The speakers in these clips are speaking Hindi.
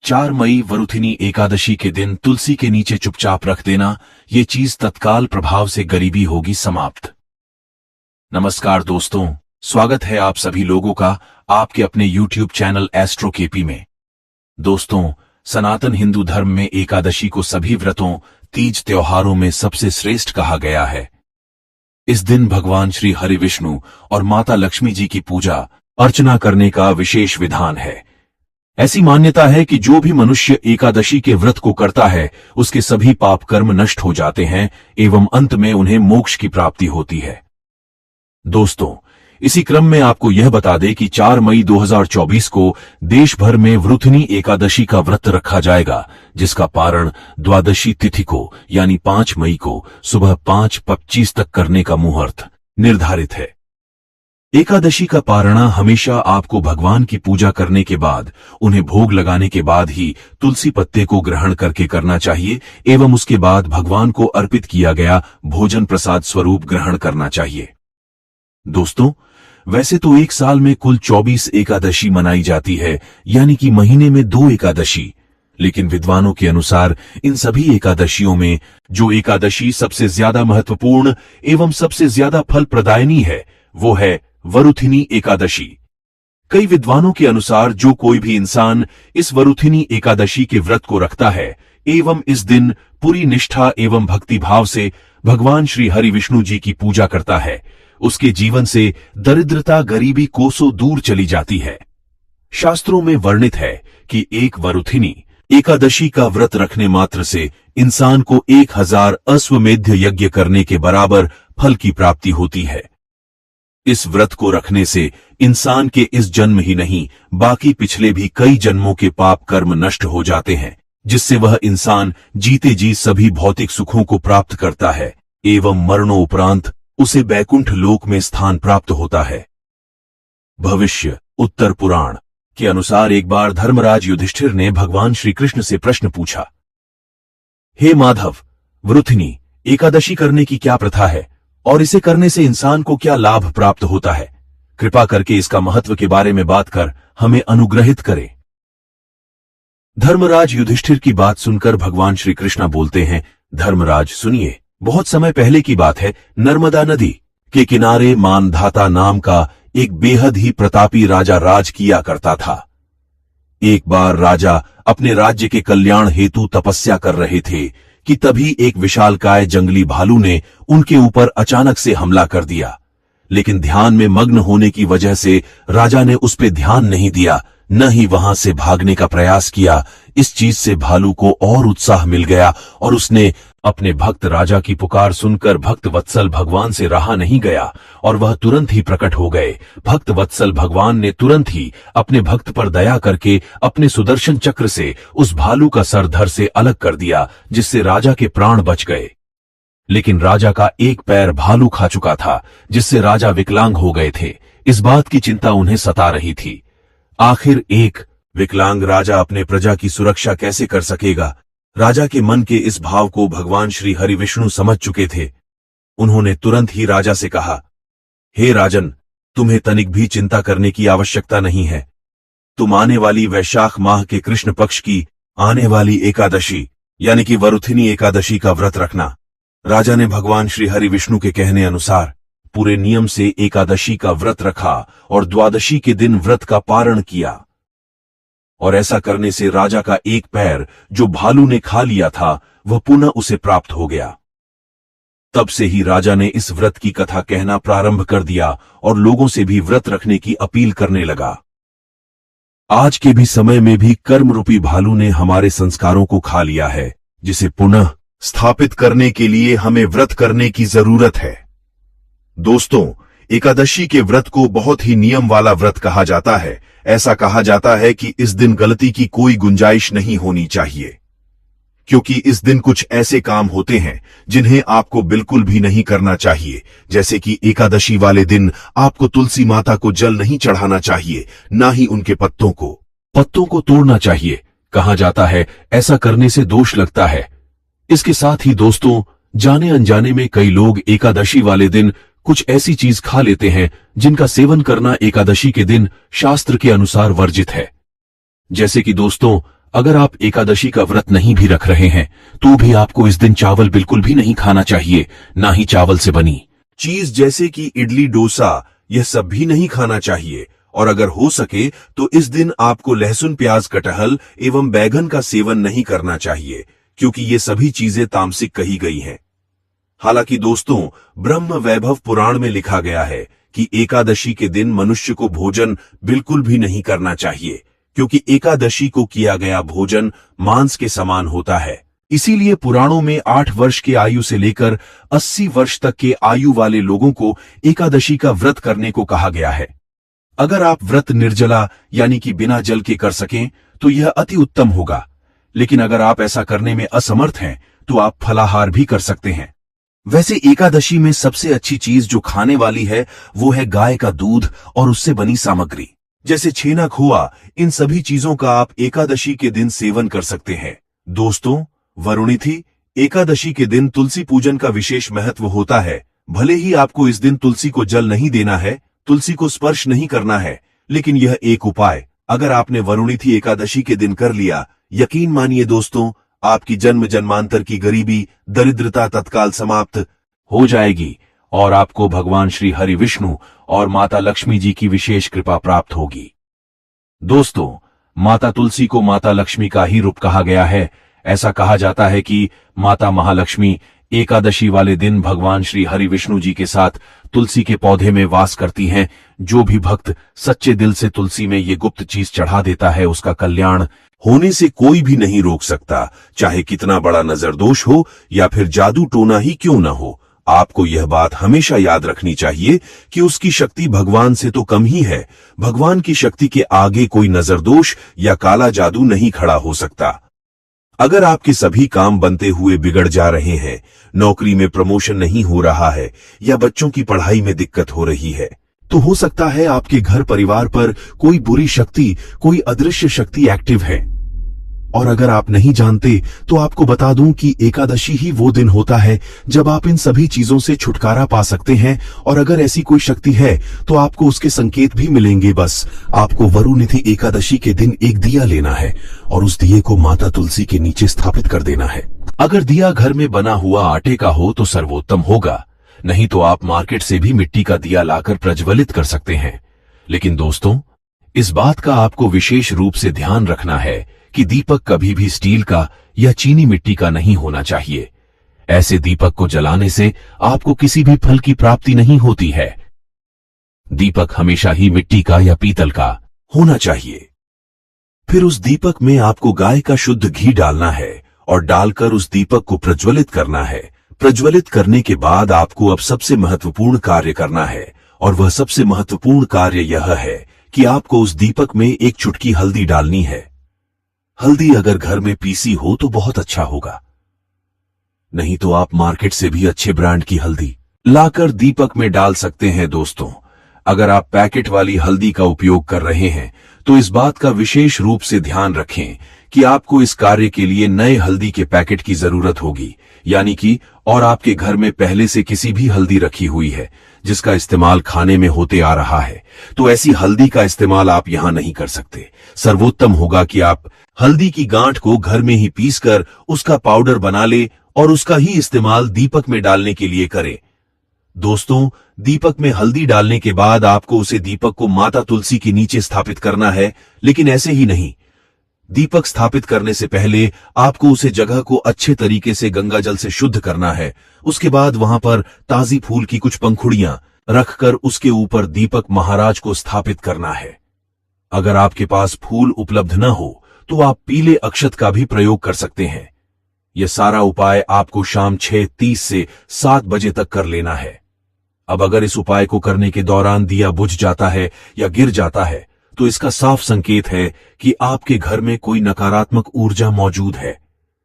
4 मई वरुथिनी एकादशी के दिन तुलसी के नीचे चुपचाप रख देना, ये चीज तत्काल प्रभाव से गरीबी होगी समाप्त। नमस्कार दोस्तों, स्वागत है आप सभी लोगों का आपके अपने YouTube चैनल एस्ट्रो केपी में। दोस्तों, सनातन हिंदू धर्म में एकादशी को सभी व्रतों, तीज त्योहारों में सबसे श्रेष्ठ कहा गया है। इस दिन भगवान श्री हरि विष्णु और माता लक्ष्मी जी की पूजा अर्चना करने का विशेष विधान है। ऐसी मान्यता है कि जो भी मनुष्य एकादशी के व्रत को करता है, उसके सभी पाप कर्म नष्ट हो जाते हैं एवं अंत में उन्हें मोक्ष की प्राप्ति होती है। दोस्तों, इसी क्रम में आपको यह बता दें कि 4 मई 2024 को देश भर में वरुथिनी एकादशी का व्रत रखा जाएगा, जिसका पारण द्वादशी तिथि को यानी 5 मई को सुबह 5:25 तक करने का मुहूर्त निर्धारित है। एकादशी का पारणा हमेशा आपको भगवान की पूजा करने के बाद, उन्हें भोग लगाने के बाद ही तुलसी पत्ते को ग्रहण करके करना चाहिए एवं उसके बाद भगवान को अर्पित किया गया भोजन प्रसाद स्वरूप ग्रहण करना चाहिए। दोस्तों, वैसे तो एक साल में कुल 24 एकादशी मनाई जाती है, यानी कि महीने में 2 एकादशी, लेकिन विद्वानों के अनुसार इन सभी एकादशियों में जो एकादशी सबसे ज्यादा महत्वपूर्ण एवं सबसे ज्यादा फल प्रदायनी है, वो है वरुथिनी एकादशी। कई विद्वानों के अनुसार जो कोई भी इंसान इस वरुथिनी एकादशी के व्रत को रखता है एवं इस दिन पूरी निष्ठा एवं भक्ति भाव से भगवान श्री हरि विष्णु जी की पूजा करता है, उसके जीवन से दरिद्रता गरीबी कोसों दूर चली जाती है। शास्त्रों में वर्णित है कि एक वरुथिनी एकादशी का व्रत रखने मात्र से इंसान को 1000 अश्वमेध यज्ञ करने के बराबर फल की प्राप्ति होती है। इस व्रत को रखने से इंसान के इस जन्म ही नहीं, बाकी पिछले भी कई जन्मों के पाप कर्म नष्ट हो जाते हैं, जिससे वह इंसान जीते जी सभी भौतिक सुखों को प्राप्त करता है एवं मरणोपरांत उसे बैकुंठ लोक में स्थान प्राप्त होता है। भविष्य उत्तर पुराण के अनुसार एक बार धर्मराज युधिष्ठिर ने भगवान श्री कृष्ण से प्रश्न पूछा, हे माधव, वरुथिनी एकादशी करने की क्या प्रथा है और इसे करने से इंसान को क्या लाभ प्राप्त होता है? कृपा करके इसका महत्व के बारे में बात कर हमें अनुग्रहित करें। धर्मराज युधिष्ठिर की बात सुनकर भगवान श्री कृष्ण बोलते हैं, धर्मराज सुनिए, बहुत समय पहले की बात है। नर्मदा नदी के किनारे मानधाता नाम का एक बेहद ही प्रतापी राजा राज किया करता था। एक बार राजा अपने राज्य के कल्याण हेतु तपस्या कर रहे थे कि तभी एक विशालकाय जंगली भालू ने उनके ऊपर अचानक से हमला कर दिया, लेकिन ध्यान में मग्न होने की वजह से राजा ने उस पर ध्यान नहीं दिया, न ही वहां से भागने का प्रयास किया। इस चीज से भालू को और उत्साह मिल गया और उसने अपने भक्त राजा की पुकार सुनकर भक्त वत्सल भगवान से रहा नहीं गया और वह तुरंत ही प्रकट हो गए। भक्त वत्सल भगवान ने तुरंत ही अपने भक्त पर दया करके अपने सुदर्शन चक्र से उस भालू का सर धड़ से अलग कर दिया, जिससे राजा के प्राण बच गए। लेकिन राजा का एक पैर भालू खा चुका था, जिससे राजा विकलांग हो गए थे। इस बात की चिंता उन्हें सता रही थी। आखिर एक विकलांग राजा अपने प्रजा की सुरक्षा कैसे कर सकेगा? राजा के मन के इस भाव को भगवान श्री हरि विष्णु समझ चुके थे। उन्होंने तुरंत ही राजा से कहा, हे राजन, तुम्हें तनिक भी चिंता करने की आवश्यकता नहीं है। तुम आने वाली वैशाख माह के कृष्ण पक्ष की आने वाली एकादशी यानी कि वरुथिनी एकादशी का व्रत रखना। राजा ने भगवान श्री हरि विष्णु के कहने अनुसार पूरे नियम से एकादशी का व्रत रखा और द्वादशी के दिन व्रत का पारण किया, और ऐसा करने से राजा का एक पैर जो भालू ने खा लिया था वह पुनः उसे प्राप्त हो गया। तब से ही राजा ने इस व्रत की कथा कहना प्रारंभ कर दिया और लोगों से भी व्रत रखने की अपील करने लगा। आज के भी समय में भी कर्म रूपी भालू ने हमारे संस्कारों को खा लिया है, जिसे पुनः स्थापित करने के लिए हमें व्रत करने की जरूरत है। दोस्तों, एकादशी के व्रत को बहुत ही नियम वाला व्रत कहा जाता है। ऐसा कहा जाता है कि इस दिन गलती की कोई गुंजाइश नहीं होनी चाहिए, क्योंकि इस दिन कुछ ऐसे काम होते हैं जिन्हें आपको बिल्कुल भी नहीं करना चाहिए। जैसे कि एकादशी वाले दिन आपको तुलसी माता को जल नहीं चढ़ाना चाहिए, ना ही उनके पत्तों को तोड़ना चाहिए। कहा जाता है ऐसा करने से दोष लगता है। इसके साथ ही दोस्तों, जाने अनजाने में कई लोग एकादशी वाले दिन कुछ ऐसी चीज खा लेते हैं जिनका सेवन करना एकादशी के दिन शास्त्र के अनुसार वर्जित है। जैसे कि दोस्तों, अगर आप एकादशी का व्रत नहीं भी रख रहे हैं तो भी आपको इस दिन चावल बिल्कुल भी नहीं खाना चाहिए, ना ही चावल से बनी चीज जैसे कि इडली, डोसा, यह सब भी नहीं खाना चाहिए। और अगर हो सके तो इस दिन आपको लहसुन, प्याज, कटहल एवं बैगन का सेवन नहीं करना चाहिए, क्योंकि ये सभी चीजें तामसिक कही गई हैं। हालांकि दोस्तों, ब्रह्म वैभव पुराण में लिखा गया है कि एकादशी के दिन मनुष्य को भोजन बिल्कुल भी नहीं करना चाहिए, क्योंकि एकादशी को किया गया भोजन मांस के समान होता है। इसीलिए पुराणों में 8 वर्ष की आयु से लेकर 80 वर्ष तक के आयु वाले लोगों को एकादशी का व्रत करने को कहा गया है। अगर आप व्रत निर्जला यानी कि बिना जल के कर सकें तो यह अति उत्तम होगा, लेकिन अगर आप ऐसा करने में असमर्थ हैं तो आप फलाहार भी कर सकते हैं। वैसे एकादशी में सबसे अच्छी चीज जो खाने वाली है वो है गाय का दूध और उससे बनी सामग्री, जैसे छेना, खोआ। इन सभी चीजों का आप एकादशी के दिन सेवन कर सकते हैं। दोस्तों, वरुणिथि एकादशी के दिन तुलसी पूजन का विशेष महत्व होता है। भले ही आपको इस दिन तुलसी को जल नहीं देना है, तुलसी को स्पर्श नहीं करना है, लेकिन यह एक उपाय अगर आपने वरुणिथि एकादशी के दिन कर लिया, यकीन मानिए दोस्तों, आपकी जन्म जन्मांतर की गरीबी, दरिद्रता तत्काल समाप्त हो जाएगी और आपको भगवान श्री हरि विष्णु और माता लक्ष्मी जी की विशेष कृपा प्राप्त होगी। दोस्तों, माता तुलसी को माता लक्ष्मी का ही रूप कहा गया है। ऐसा कहा जाता है कि माता महालक्ष्मी एकादशी वाले दिन भगवान श्री हरि विष्णु जी के साथ तुलसी के पौधे में वास करती हैं। जो भी भक्त सच्चे दिल से तुलसी में ये गुप्त चीज चढ़ा देता है, उसका कल्याण होने से कोई भी नहीं रोक सकता, चाहे कितना बड़ा नजर दोष हो या फिर जादू टोना ही क्यों ना हो। आपको यह बात हमेशा याद रखनी चाहिए कि उसकी शक्ति भगवान से तो कम ही है। भगवान की शक्ति के आगे कोई नजर दोष या काला जादू नहीं खड़ा हो सकता। अगर आपके सभी काम बनते हुए बिगड़ जा रहे हैं, नौकरी में प्रमोशन नहीं हो रहा है या बच्चों की पढ़ाई में दिक्कत हो रही है, तो हो सकता है आपके घर परिवार पर कोई बुरी शक्ति, कोई अदृश्य शक्ति एक्टिव है। और अगर आप नहीं जानते तो आपको बता दूं कि एकादशी ही वो दिन होता है जब आप इन सभी चीजों से छुटकारा पा सकते हैं। और अगर ऐसी कोई शक्ति है तो आपको उसके संकेत भी मिलेंगे। बस आपको वरुणिथि एकादशी के दिन एक दिया लेना है और उस दिए को माता तुलसी के नीचे स्थापित कर देना है। अगर दिया घर में बना हुआ आटे का हो तो सर्वोत्तम होगा, नहीं तो आप मार्केट से भी मिट्टी का दिया लाकर प्रज्वलित कर सकते हैं। लेकिन दोस्तों, इस बात का आपको विशेष रूप से ध्यान रखना है कि दीपक कभी भी स्टील का या चीनी मिट्टी का नहीं होना चाहिए। ऐसे दीपक को जलाने से आपको किसी भी फल की प्राप्ति नहीं होती है। दीपक हमेशा ही मिट्टी का या पीतल का होना चाहिए। फिर उस दीपक में आपको गाय का शुद्ध घी डालना है और डालकर उस दीपक को प्रज्वलित करना है। प्रज्वलित करने के बाद आपको अब सबसे महत्वपूर्ण कार्य करना है, और वह सबसे महत्वपूर्ण कार्य यह है कि आपको उस दीपक में एक चुटकी हल्दी डालनी है। हल्दी अगर घर में पीसी हो तो बहुत अच्छा होगा, नहीं तो आप मार्केट से भी अच्छे ब्रांड की हल्दी लाकर दीपक में डाल सकते हैं। दोस्तों, अगर आप पैकेट वाली हल्दी का उपयोग कर रहे हैं तो इस बात का विशेष रूप से ध्यान रखें कि आपको इस कार्य के लिए नए हल्दी के पैकेट की जरूरत होगी, यानी कि और आपके घर में पहले से किसी भी हल्दी रखी हुई है जिसका इस्तेमाल खाने में होते आ रहा है, तो ऐसी हल्दी का इस्तेमाल आप यहां नहीं कर सकते। सर्वोत्तम होगा कि आप हल्दी की गांठ को घर में ही पीसकर उसका पाउडर बना ले और उसका ही इस्तेमाल दीपक में डालने के लिए करें। दोस्तों, दीपक में हल्दी डालने के बाद आपको उसे दीपक को माता तुलसी के नीचे स्थापित करना है, लेकिन ऐसे ही नहीं। दीपक स्थापित करने से पहले आपको उसे जगह को अच्छे तरीके से गंगा जल से शुद्ध करना है। उसके बाद वहां पर ताजी फूल की कुछ पंखुड़ियां रखकर उसके ऊपर दीपक महाराज को स्थापित करना है। अगर आपके पास फूल उपलब्ध न हो तो आप पीले अक्षत का भी प्रयोग कर सकते हैं। यह सारा उपाय आपको शाम 6:30 से 7 बजे तक कर लेना है। अब अगर इस उपाय को करने के दौरान दिया बुझ जाता है या गिर जाता है तो इसका साफ संकेत है कि आपके घर में कोई नकारात्मक ऊर्जा मौजूद है,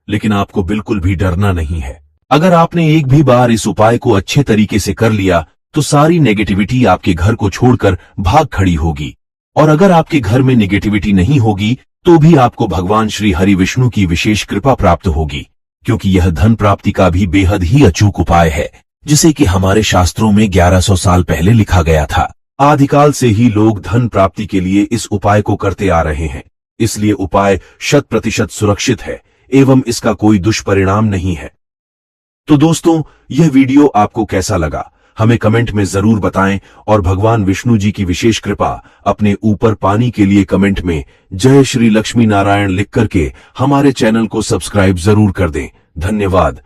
लेकिन आपको बिल्कुल भी डरना नहीं है। अगर आपने एक भी बार इस उपाय को अच्छे तरीके से कर लिया तो सारी नेगेटिविटी आपके घर को छोड़कर भाग खड़ी होगी। और अगर आपके घर में नेगेटिविटी नहीं होगी तो भी आपको भगवान श्री हरि विष्णु की विशेष कृपा प्राप्त होगी, क्योंकि यह धन प्राप्ति का भी बेहद ही अचूक उपाय है, जिसे कि हमारे शास्त्रों में 1100 साल पहले लिखा गया था। आदिकाल से ही लोग धन प्राप्ति के लिए इस उपाय को करते आ रहे हैं। इसलिए उपाय 100% सुरक्षित है एवं इसका कोई दुष्परिणाम नहीं है। तो दोस्तों, यह वीडियो आपको कैसा लगा हमें कमेंट में जरूर बताएं और भगवान विष्णु जी की विशेष कृपा अपने ऊपर पाने के लिए कमेंट में जय श्री लक्ष्मी नारायण लिख करके हमारे चैनल को सब्सक्राइब जरूर कर दें। धन्यवाद।